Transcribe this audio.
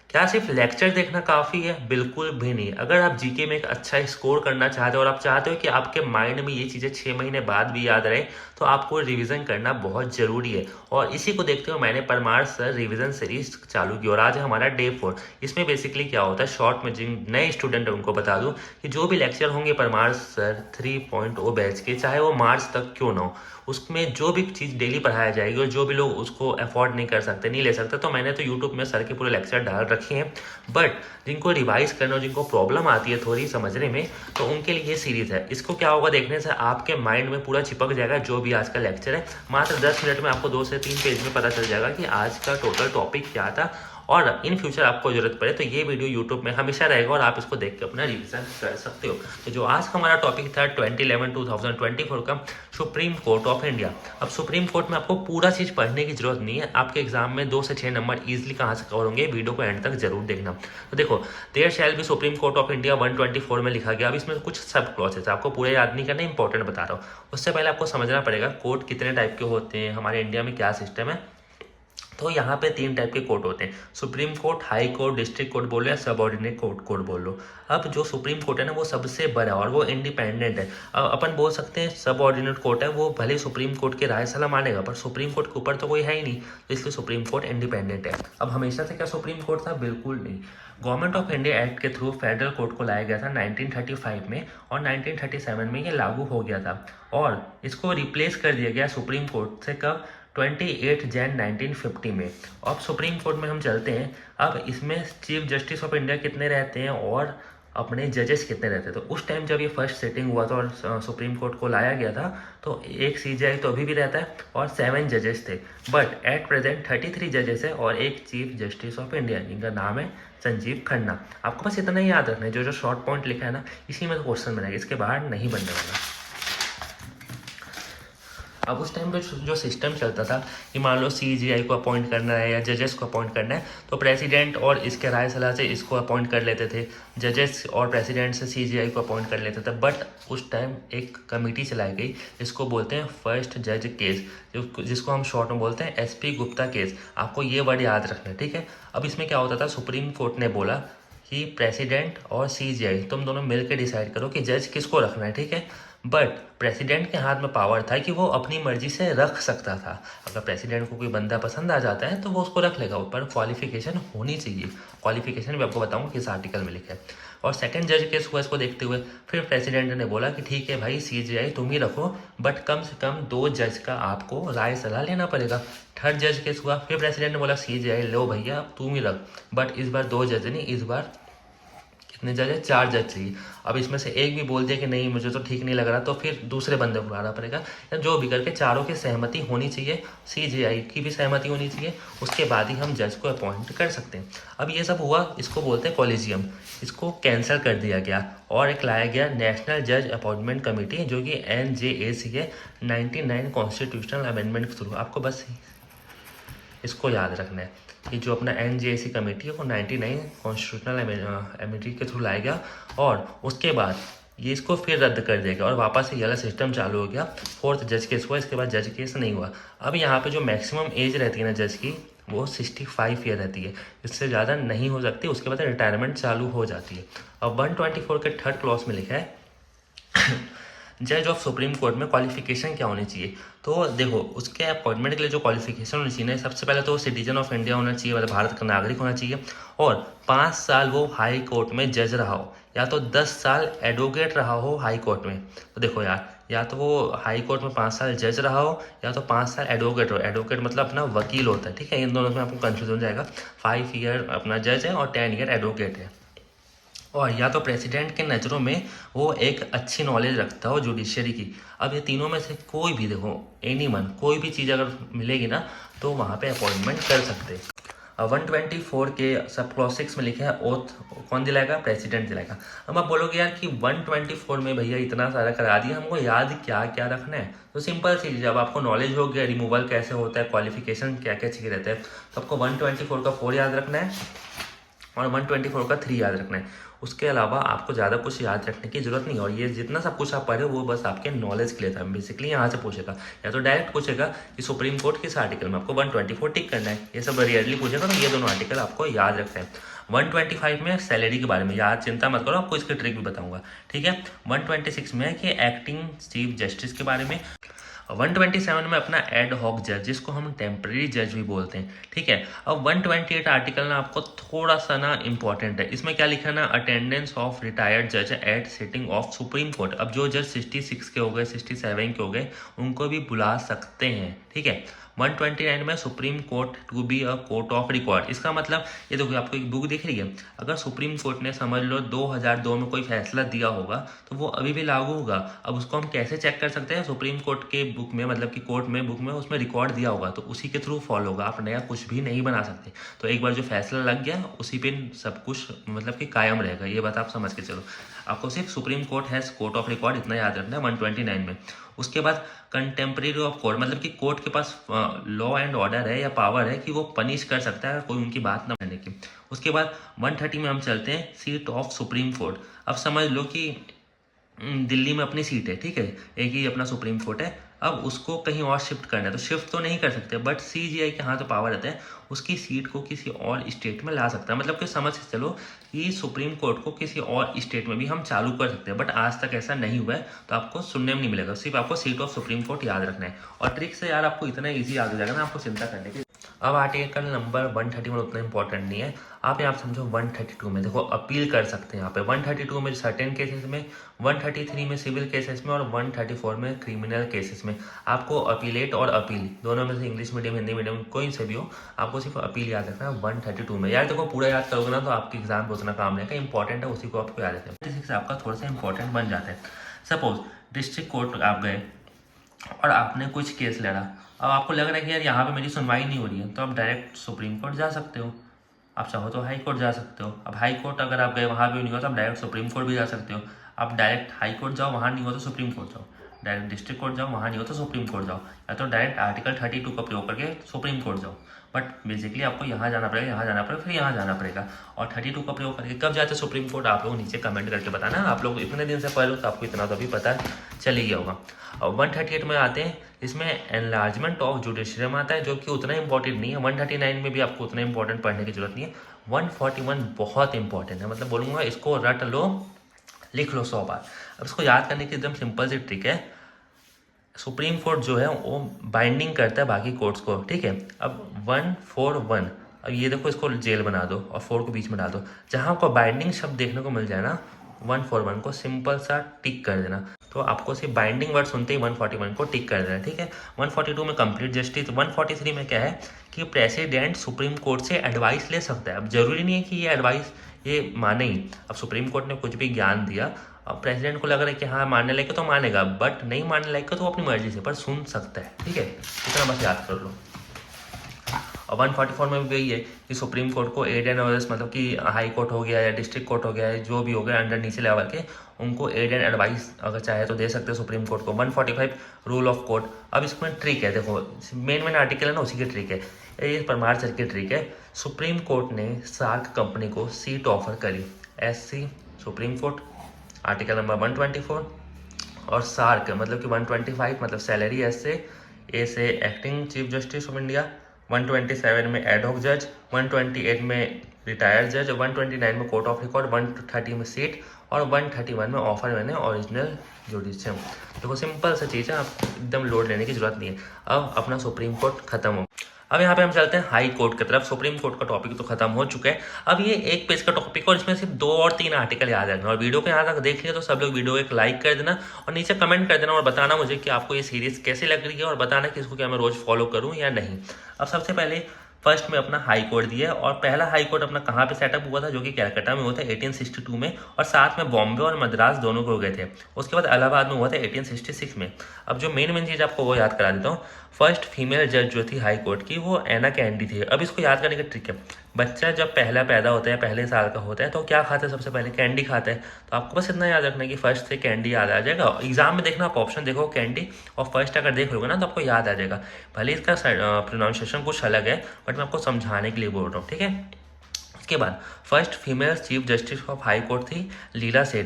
क्या सिर्फ लेक्चर देखना काफ़ी है? बिल्कुल भी नहीं। अगर आप जीके में एक अच्छा स्कोर करना चाहते हो और आप चाहते हो कि आपके माइंड में ये चीज़ें 6 महीने बाद भी याद रहे, तो आपको रिवीजन करना बहुत ज़रूरी है। और इसी को देखते हुए मैंने परमार सर रिवीजन सीरीज चालू की और आज है हमारा डे 4। इसमें बेसिकली क्या होता है, शॉर्ट में जिन नए स्टूडेंट हैं उनको बता दूं कि जो भी लेक्चर होंगे परमार सर 3.0 बैच के, चाहे वो मार्च तक क्यों ना हो, उसमें जो भी चीज़ डेली पढ़ाया जाएगी और जो भी लोग उसको अफोर्ड नहीं कर सकते, नहीं ले सकते, तो मैंने तो यूट्यूब में सर के पूरे लेक्चर डाल रखे हैं। बट जिनको रिवाइज करना और जिनको प्रॉब्लम आती है थोड़ी समझने में, तो उनके लिए ये सीरीज़ है। इसको क्या होगा, देखने से आपके माइंड में पूरा चिपक जाएगा जो भी आज का लेक्चर है। मात्र 10 मिनट में आपको 2 से 3 पेज में पता चल जाएगा कि आज का टोटल टॉपिक क्या था। और इन फ्यूचर आपको जरूरत पड़े तो ये वीडियो यूट्यूब में हमेशा रहेगा और आप इसको देख के अपना रिवीजन कर सकते हो। तो जो आज का हमारा टॉपिक था 2011-2024 का सुप्रीम कोर्ट ऑफ इंडिया। अब सुप्रीम कोर्ट में आपको पूरा चीज़ पढ़ने की जरूरत नहीं है, आपके एग्जाम में 2 से 6 नंबर ईजिली कहाँ से कवर होंगे, वीडियो को एंड तक जरूर देखना। तो देखो, there shall be supreme court of India 124 में लिखा गया। अब इसमें कुछ सब क्लॉसेस आपको पूरे याद नहीं करना, इंपॉर्टेंट बता रहा हूँ। उससे पहले आपको समझना पड़ेगा कोर्ट कितने टाइप के होते हैं, हमारे इंडिया में क्या सिस्टम है। तो यहाँ पे 3 टाइप के कोर्ट होते हैं, supreme court, high court, district court बोलो या सब ऑर्डिनेट कोर्ट बोल लो। अब जो सुप्रीम कोर्ट है ना, वो सबसे बड़ा और वो इंडिपेंडेंट है। अब अपन बोल सकते हैं सब ऑर्डिनेट कोर्ट है, वो भले सुप्रीम कोर्ट के राय सलाह मानेगा, पर सुप्रीम कोर्ट के ऊपर तो कोई है ही नहीं, तो इसलिए सुप्रीम कोर्ट इंडिपेंडेंट है। अब हमेशा से क्या सुप्रीम कोर्ट था? बिल्कुल नहीं। गवर्नमेंट ऑफ इंडिया एक्ट के थ्रू फेडरल कोर्ट को लाया गया था 1935 में, और 1937 में ये लागू हो गया था। और इसको रिप्लेस कर दिया गया सुप्रीम कोर्ट से कब? 28 जैन 1950 में। अब सुप्रीम कोर्ट में हम चलते हैं। अब इसमें चीफ जस्टिस ऑफ इंडिया कितने रहते हैं और अपने जजेस कितने रहते हैं। तो उस टाइम जब ये फर्स्ट सेटिंग हुआ था और सुप्रीम कोर्ट को लाया गया था, तो एक सीजीआई तो अभी भी रहता है और 7 जजेस थे। बट एट प्रेजेंट 33 जजेस है और एक चीफ जस्टिस ऑफ इंडिया, जिनका नाम है संजीव खन्ना। आपको बस इतना ही याद रखना है, जो जो शॉर्ट पॉइंट लिखा है ना, इसी में तो क्वेश्चन बनेगा, इसके बाहर नहीं बनने वाला। अब उस टाइम पे जो सिस्टम चलता था कि मान लो सीजीआई को अपॉइंट करना है या जजेस को अपॉइंट करना है, तो प्रेसिडेंट और इसके राय सलाह से इसको अपॉइंट कर लेते थे, जजेस और प्रेसिडेंट से सीजीआई को अपॉइंट कर लेते थे। बट उस टाइम एक कमेटी चलाई गई, जिसको बोलते हैं फर्स्ट जज केस, जिसको हम शॉर्ट में बोलते हैं एसपी गुप्ता केस। आपको ये वर्ड याद रखना है, ठीक है। अब इसमें क्या होता था, सुप्रीम कोर्ट ने बोला कि प्रेसिडेंट और सीजीआई तुम दोनों मिलकर डिसाइड करो कि जज किसको रखना है, ठीक है। बट प्रेसिडेंट के हाथ में पावर था कि वो अपनी मर्जी से रख सकता था। अगर प्रेसिडेंट को कोई बंदा पसंद आ जाता है तो वो उसको रख लेगा, पर क्वालिफिकेशन होनी चाहिए। क्वालिफिकेशन भी आपको बताऊंगा किस आर्टिकल में लिखा है। और सेकंड जज केस हुआ, इसको देखते हुए फिर प्रेसिडेंट ने बोला कि ठीक है भाई, सीजीआई तुम ही रखो, बट कम से कम 2 जज का आपको राय सलाह लेना पड़ेगा। थर्ड जज केस हुआ, फिर प्रेसिडेंट ने बोला सीजीआई लो भैया तुम ही रख, बट इस बार 2 जज नहीं, इस बार कितने जज है? 4 जज चाहिए। अब इसमें से एक भी बोल दिया कि नहीं मुझे तो ठीक नहीं लग रहा, तो फिर दूसरे बंदे को बुलाना पड़ेगा, या जो भी करके चारों की सहमति होनी चाहिए, सीजीआई की भी सहमति होनी चाहिए, उसके बाद ही हम जज को अपॉइंट कर सकते हैं। अब ये सब हुआ, इसको बोलते हैं कॉलेजियम। इसको कैंसिल कर दिया गया और एक लाया गया नेशनल जज अपॉइंटमेंट कमेटी, जो कि NJAC है, 99 कॉन्स्टिट्यूशनल अमेंडमेंट के थ्रू। आपको बस इसको याद रखना है कि जो अपना NJAC कमेटी है वो 99 कॉन्स्टिट्यूशनल अमेंडमेंट के थ्रू लाया गया, और उसके बाद ये इसको फिर रद्द कर दिया गया और वापस से ये वाला सिस्टम चालू हो गया। फोर्थ जज केस हुआ, इसके बाद जज केस नहीं हुआ। अब यहाँ पे जो मैक्सिमम एज रहती है ना जज की, वो 65 ईयर रहती है, इससे ज़्यादा नहीं हो सकती। उसके बाद रिटायरमेंट चालू हो जाती है। अब 124 के थर्ड क्लॉज में लिखा है जज ऑफ सुप्रीम कोर्ट में क्वालिफिकेशन क्या होनी चाहिए। तो देखो, उसके अपॉइंटमेंट के लिए जो क्वालिफिकेशन होनी चाहिए, सबसे पहले तो सिटीजन ऑफ इंडिया होना चाहिए, मतलब भारत का नागरिक होना चाहिए, और 5 साल वो हाई कोर्ट में जज रहा हो, या तो 10 साल एडवोकेट रहा हो हाई कोर्ट में। तो देखो यार, या तो वो हाई कोर्ट में 5 साल जज रहा हो, या तो 5 साल एडवोकेट हो। एडवोकेट मतलब अपना वकील होता है, ठीक है। इन दोनों में आपको कंफ्यूजन हो जाएगा। 5 ईयर अपना जज है और 10 ईयर एडवोकेट है। और या तो प्रेसिडेंट के नज़रों में वो एक अच्छी नॉलेज रखता हो जुडिशरी की। अब ये तीनों में से कोई भी, देखो एनीवन, कोई भी चीज़ अगर मिलेगी ना, तो वहाँ पे अपॉइंटमेंट कर सकते हैं। 124 के सब क्लॉज 6 में लिखा है ओथ कौन दिलाएगा? प्रेसिडेंट दिलाएगा। अब आप बोलोगे यार कि 124 में भैया इतना सारा करा दिया, हमको याद क्या क्या रखना है? तो सिंपल सी चीज़, जब आपको नॉलेज हो गया रिमूवल कैसे होता है, क्वालिफिकेशन क्या क्या चाहिए रहता है, तो आपको 124 का 4 याद रखना है और 124 का 3 याद रखना है। उसके अलावा आपको ज़्यादा कुछ याद रखने की जरूरत नहीं। और ये जितना सब कुछ आप पढ़े वो बस आपके नॉलेज के लिए था। बेसिकली यहाँ से पूछेगा, या तो डायरेक्ट पूछेगा कि सुप्रीम कोर्ट किस आर्टिकल में, आपको 124 टिक करना है। ये सब रेयरली पूछेगा, तो ये दोनों आर्टिकल आपको याद रखते हैं। 125 में सैलरी के बारे में, याद चिंता मत करो, आपको इसकी ट्रिक भी बताऊंगा, ठीक है। 126 में है कि एक्टिंग चीफ जस्टिस के बारे में। 127 में अपना एड हॉक जज, जिसको हम टेम्पररी जज भी बोलते हैं, ठीक है। अब 128 आर्टिकल ना आपको थोड़ा सा ना इंपॉर्टेंट है। इसमें क्या लिखा है ना, अटेंडेंस ऑफ रिटायर्ड जज at sitting of supreme court. अब जो जज 66 के हो गए, 67 के हो गए, उनको भी बुला सकते हैं, ठीक है। 129 में supreme court to be a court of record. इसका मतलब ये देखो, आपको एक बुक दिख रही है, अगर सुप्रीम कोर्ट ने समझ लो 2002 में कोई फैसला दिया होगा तो वो अभी भी लागू होगा। अब उसको हम कैसे चेक कर सकते हैं, सुप्रीम कोर्ट के बुक में, मतलब कि कोर्ट में बुक में उसमें रिकॉर्ड दिया होगा तो उसी के थ्रू फॉलो होगा, आप नया कुछ भी नहीं बना सकते। तो एक बार जो फैसला लग गया उसी पे सब कुछ मतलब कि कायम रहेगा, ये बात आप समझ के चलो। आपको सिर्फ supreme court has court of record इतना याद रखना है 129 में। उसके बाद कंटेम्प्रेरी ऑफ कोर्ट, मतलब कि कोर्ट के पास लॉ एंड ऑर्डर है या पावर है कि वो पनिश कर सकता है कोई उनकी बात ना मानने की। उसके बाद 130 में हम चलते हैं सीट ऑफ सुप्रीम कोर्ट। अब समझ लो कि दिल्ली में अपनी सीट है, ठीक है, एक ही अपना सुप्रीम कोर्ट है, अब उसको कहीं और शिफ्ट करना है तो शिफ्ट तो नहीं कर सकते, बट सीजीआई के हाथ पावर रहता है, उसकी सीट को किसी और स्टेट में ला सकता है। मतलब कि समझ के चलो कि सुप्रीम कोर्ट को किसी और स्टेट में भी हम चालू कर सकते हैं, बट आज तक ऐसा नहीं हुआ है तो आपको सुनने में नहीं मिलेगा, सिर्फ आपको सीट ऑफ सुप्रीम कोर्ट याद रखना है। और ट्रिक से यार आपको इतना ईजी याद हो जाएगा ना, आपको चिंता करने की। अब आर्टिकल नंबर 131 उतना इंपॉर्टेंट नहीं है, आप यहाँ समझो 132 में देखो अपील कर सकते हैं। यहाँ पे 132 में सर्टेन केसेस में, 133 में सिविल केसेस में और 134 में क्रिमिनल केसेस में आपको अपीलेट और अपील दोनों में से इंग्लिश मीडियम हिंदी मीडियम कोई से भी हो, आपको सिर्फ अपील याद रखना है 132 में। यार देखो पूरा याद करोगे ना तो आपके एग्जाम को उतना काम रहेगा, इंपॉर्टेंट है उसी को आपको याद रखना है। 36 आपका थोड़ा सा इंपॉर्टेंट बन जाता है। सपोज डिस्ट्रिक्ट कोर्ट आप गए और आपने कुछ केस लड़ा, अब आपको लग रहा है कि यार यहाँ पे मेरी सुनवाई नहीं हो रही है, तो आप डायरेक्ट सुप्रीम कोर्ट जा सकते हो, आप चाहो तो हाई कोर्ट जा सकते हो। अब हाई कोर्ट अगर आप गए वहाँ भी नहीं हो तो आप डायरेक्ट सुप्रीम कोर्ट भी जा सकते हो। आप डायरेक्ट हाई कोर्ट जाओ, वहाँ नहीं हो तो सुप्रीम कोर्ट जाओ, डायरेक्ट डिस्ट्रिक्ट कोर्ट जाओ, वहाँ नहीं हो तो सुप्रीम कोर्ट जाओ, या तो डायरेक्ट आर्टिकल 32 का प्रयोग करके सुप्रीम कोर्ट जाओ। बट बेसिकली आपको यहाँ जाना पड़ेगा, यहाँ जाना पड़ेगा, फिर यहाँ जाना पड़ेगा। और 32 का प्रयोग करके कब जाते सुप्रीम कोर्ट, आप लोग नीचे कमेंट करके बताना। आप लोग इतने दिन से पढ़ लो तो आपको इतना तो अभी पता चल ही गया होगा। और 138 में आते हैं, इसमें एनलार्जमेंट ऑफ जुडिशरियम आता है जो कि उतना इंपॉर्टेंट नहीं है। 139 में भी आपको उतना इंपॉर्टेंट पढ़ने की जरूरत नहीं है। 141 बहुत इंपॉर्टेंट है, मतलब बोलूँगा इसको रट लो, लिख लो 100 बार। अब इसको याद करने की एकदम सिंपल सी ट्रिक है। सुप्रीम कोर्ट जो है वो बाइंडिंग करता है बाकी कोर्ट्स को, ठीक है। अब 141, अब ये देखो इसको जेल बना दो और 4 को बीच में डाल दो, जहाँ आपको बाइंडिंग शब्द देखने को मिल जाए ना 141 को सिंपल सा टिक कर देना। तो आपको सिर्फ बाइंडिंग वर्ड सुनते ही 141 को टिक कर देना, ठीक है। 142 में कंप्लीट जस्टिस। 143 में क्या है कि प्रेसिडेंट सुप्रीम कोर्ट से एडवाइस ले सकता है। अब जरूरी नहीं है कि ये एडवाइस ये माने ही। अब सुप्रीम कोर्ट ने कुछ भी ज्ञान दिया, अब प्रेसिडेंट को लग रहा है कि हाँ मानने लायक तो मानेगा, बट नहीं मानने लायक तो अपनी मर्जी से पर सुन सकता है, ठीक है। इतना बस याद कर लो। और 144 में भी वही है कि सुप्रीम कोर्ट को एड एंड ऑर्डर्स, मतलब कि हाई कोर्ट हो गया या डिस्ट्रिक्ट कोर्ट हो गया है, जो भी हो गया अंडर नीचे लेवल के, उनको एड एंड एडवाइस अगर चाहे तो दे सकते हैं सुप्रीम कोर्ट को। 145 रूल ऑफ कोर्ट। अब इसमें ट्रिक है, देखो मेन आर्टिकल है ना उसी की ट्रिक है, ये परमार सर की ट्रिक है। सुप्रीम कोर्ट ने सार्क कंपनी को सीट ऑफर करी, SC supreme court article number 124, और सार्क मतलब कि 125 मतलब सैलरी ए से acting chief justice of India, 127 में एडहॉक जज, 128 में रिटायर्ड जज, 129 में कोर्ट ऑफ रिकॉर्ड, 130 में सीट और 131 में ऑफर मैंने ओरिजिनल जुडिशियम। देखो सिंपल सा चीज़ है, आपको एकदम लोड लेने की जरूरत नहीं है। अब अपना सुप्रीम कोर्ट खत्म हो। अब यहाँ पे हम चलते हैं हाई कोर्ट की तरफ। सुप्रीम कोर्ट का टॉपिक तो खत्म हो चुका है, अब ये एक पेज का टॉपिक और इसमें सिर्फ 2 और 3 आर्टिकल याद रखना। और वीडियो को यहाँ तक देख लिया तो सब लोग वीडियो एक लाइक कर देना और नीचे कमेंट कर देना और बताना मुझे कि आपको ये सीरीज कैसी लग रही है, और बताना कि इसको क्या मैं रोज फॉलो करूँ या नहीं। अब सबसे पहले फर्स्ट में अपना हाई कोर्ट दिया, और पहला हाई कोर्ट अपना कहाँ पे सेटअप हुआ था, जो कि कैलकाटा में हुआ था 1862 में, और साथ में बॉम्बे और मद्रास दोनों को हो गए थे। उसके बाद इलाहाबाद में हुआ था 1866 में। अब जो मेन चीज़ आपको वो याद करा देता हूँ, फर्स्ट फीमेल जज जो थी हाई कोर्ट की वो एना कैंडी थी। अब इसको याद करने का ट्रिक है, बच्चा जब पहला पैदा होता है, पहले साल का होता है, तो क्या खाता है सबसे पहले, कैंडी खाता है। तो आपको बस इतना याद रखना है कि फर्स्ट से कैंडी याद आ जाएगा। एग्जाम में देखना आप ऑप्शन देखो कैंडी और फर्स्ट अगर देख लोगे ना तो आपको याद आ जाएगा। भले इसका प्रोनाउंसिएशन कुछ अलग है बट मैं आपको समझाने के लिए बोल रहा हूँ, ठीक है। उसके बाद first female chief justice of high court थी लीला सेठ।